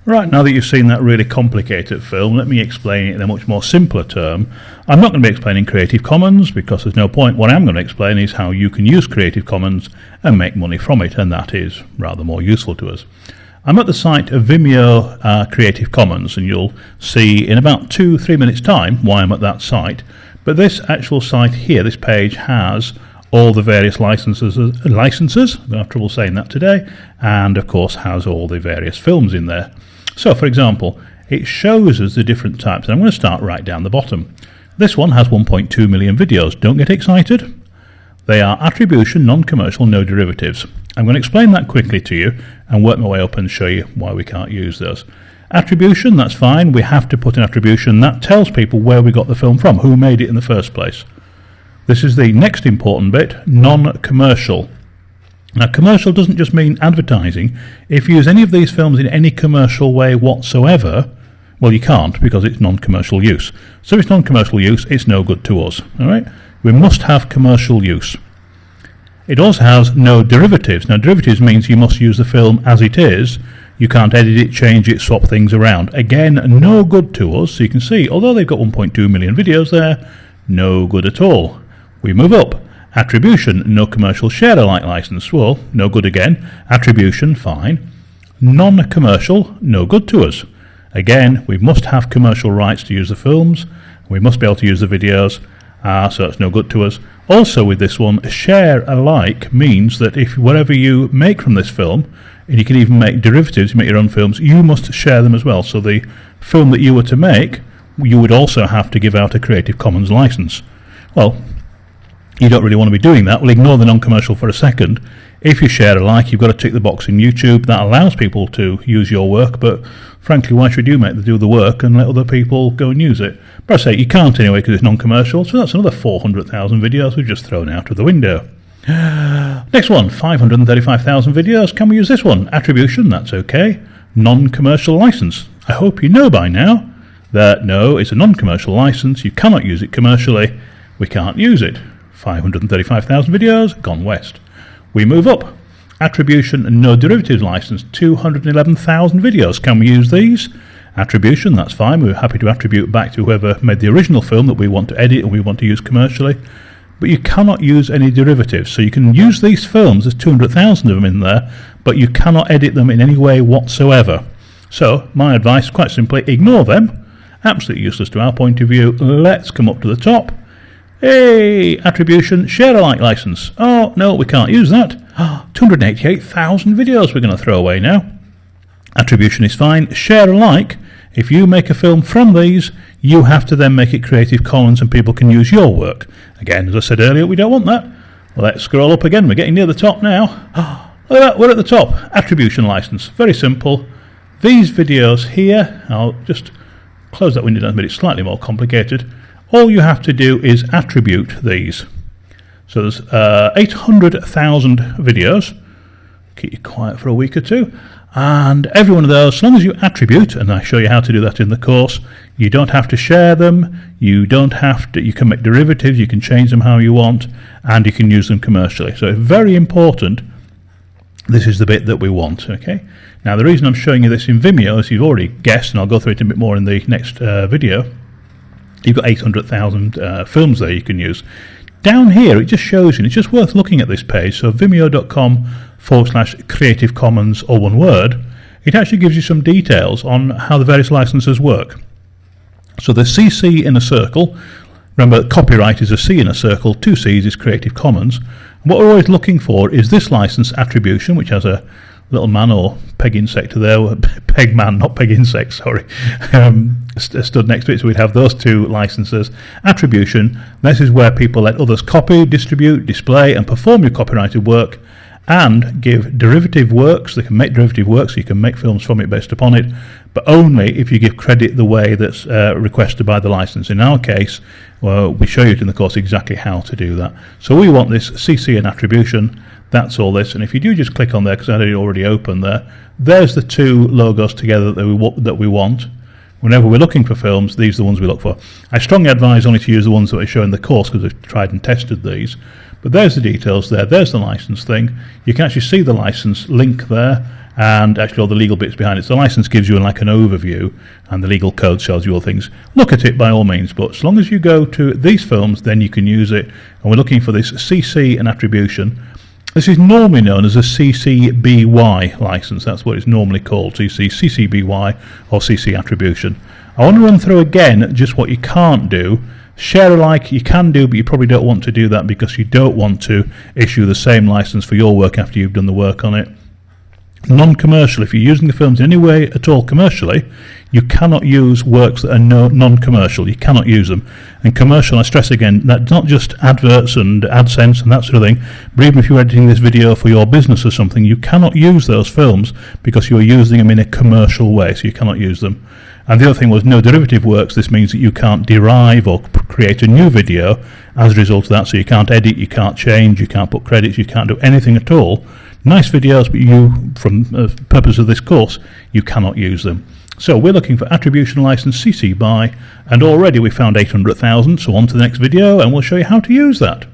Right, now that you've seen that really complicated film, let me explain it in a much more simpler term. I'm not going to be explaining Creative Commons because there's no point. What I'm going to explain is how you can use Creative Commons and make money from it, and that is rather more useful to us. I'm at the site of Vimeo Creative Commons, and you'll see in about 2-3 minutes time why I'm at that site. But this actual site here, this page, has all the various licenses, I'm going to have trouble saying that today, and of course has all the various films in there. So for example, it shows us the different types, and I'm going to start right down the bottom. This one has 1.2 million videos. Don't get excited. They are attribution, non-commercial, no derivatives. I'm going to explain that quickly to you and work my way up and show you why we can't use those. Attribution, that's fine. We have to put an attribution. That tells people where we got the film from, who made it in the first place. This is the next important bit, non-commercial. Now, commercial doesn't just mean advertising. If you use any of these films in any commercial way whatsoever, well, you can't because it's non-commercial use. So if it's non-commercial use, it's no good to us. All right? We must have commercial use. It also has no derivatives. Now, derivatives means you must use the film as it is. You can't edit it, change it, swap things around. Again, no good to us. So you can see, although they've got 1.2 million videos there, no good at all. We move up. Attribution, no commercial share-alike license. Well, no good again. Attribution, fine. Non-commercial, no good to us. Again, we must have commercial rights to use the films. We must be able to use the videos, so it's no good to us. Also with this one, share-alike means that if whatever you make from this film, and you can even make derivatives, you make your own films, you must share them as well. So the film that you were to make, you would also have to give out a Creative Commons license. Well, you don't really want to be doing that. We'll ignore the non-commercial for a second. If you share alike, you've got to tick the box in YouTube. That allows people to use your work, but frankly, why should you do the work and let other people go and use it? But I say you can't anyway because it's non-commercial, so that's another 400,000 videos we've just thrown out of the window. Next one, 535,000 videos. Can we use this one? Attribution, that's okay. Non-commercial license. I hope you know by now that no, it's a non-commercial license. You cannot use it commercially. We can't use it. 535,000 videos, gone west. We move up. Attribution and no derivatives license, 211,000 videos. Can we use these? Attribution, that's fine. We're happy to attribute back to whoever made the original film that we want to edit and we want to use commercially. But you cannot use any derivatives. So you can use these films, there's 200,000 of them in there, but you cannot edit them in any way whatsoever. So my advice, quite simply, ignore them. Absolutely useless to our point of view. Let's come up to the top. Hey, attribution, share-alike license. Oh, no, we can't use that. 288,000 videos we're going to throw away now. Attribution is fine. Share-alike, if you make a film from these, you have to then make it Creative Commons and people can use your work. Again, as I said earlier, we don't want that. Let's scroll up again. We're getting near the top now. Look at that, we're at the top. Attribution license. Very simple. These videos here, I'll just close that window down a bit. It's slightly more complicated. All you have to do is attribute these. So there's 800,000 videos. Keep you quiet for a week or two. And every one of those, as long as you attribute, and I show you how to do that in the course, you don't have to share them, you can make derivatives, you can change them how you want, and you can use them commercially. So it's very important. This is the bit that we want, okay? Now the reason I'm showing you this in Vimeo, as you've already guessed, and I'll go through it a bit more in the next video, you've got 800,000 films there you can use. Down here, it just shows you, and it's just worth looking at this page, so vimeo.com/Creative Commons, all one word, it actually gives you some details on how the various licenses work. So the CC in a circle, remember copyright is a C in a circle, 2 C's is Creative Commons. And what we're always looking for is this license attribution, which has a little man or peg insect there, peg man, not peg insect, sorry, stood next to it, so we'd have those 2 licenses. Attribution, this is where people let others copy, distribute, display and perform your copyrighted work and give derivative works. They can make derivative works, so you can make films from it based upon it, but only if you give credit the way that's requested by the license. In our case, well, we show you in the course exactly how to do that. So we want this CC and attribution. That's all this, and if you do just click on there, because I had it already open there, there's the 2 logos together that we want. Whenever we're looking for films, these are the ones we look for. I strongly advise only to use the ones that we show in the course because we've tried and tested these. But there's the details there, there's the license thing. You can actually see the license link there, and actually all the legal bits behind it. So the license gives you like an overview, and the legal code shows you all things. Look at it by all means, but as long as you go to these films, then you can use it. And we're looking for this CC and attribution. This is normally known as a CC BY license. That's what it's normally called. So you see CC BY or CC attribution. I want to run through again just what you can't do. Share alike you can do, but you probably don't want to do that because you don't want to issue the same license for your work after you've done the work on it. Non-commercial, if you're using the films in any way at all commercially, you cannot use works that are non-commercial. You cannot use them. And commercial, I stress again, that's not just adverts and AdSense and that sort of thing, but even if you're editing this video for your business or something, you cannot use those films because you're using them in a commercial way, so you cannot use them. And the other thing was no derivative works. This means that you can't derive or create a new video as a result of that, so you can't edit, you can't change, you can't put credits, you can't do anything at all. Nice videos, but you, from the purpose of this course, you cannot use them. So we're looking for attribution license CC BY, and already we found 800,000, so on to the next video and we'll show you how to use that.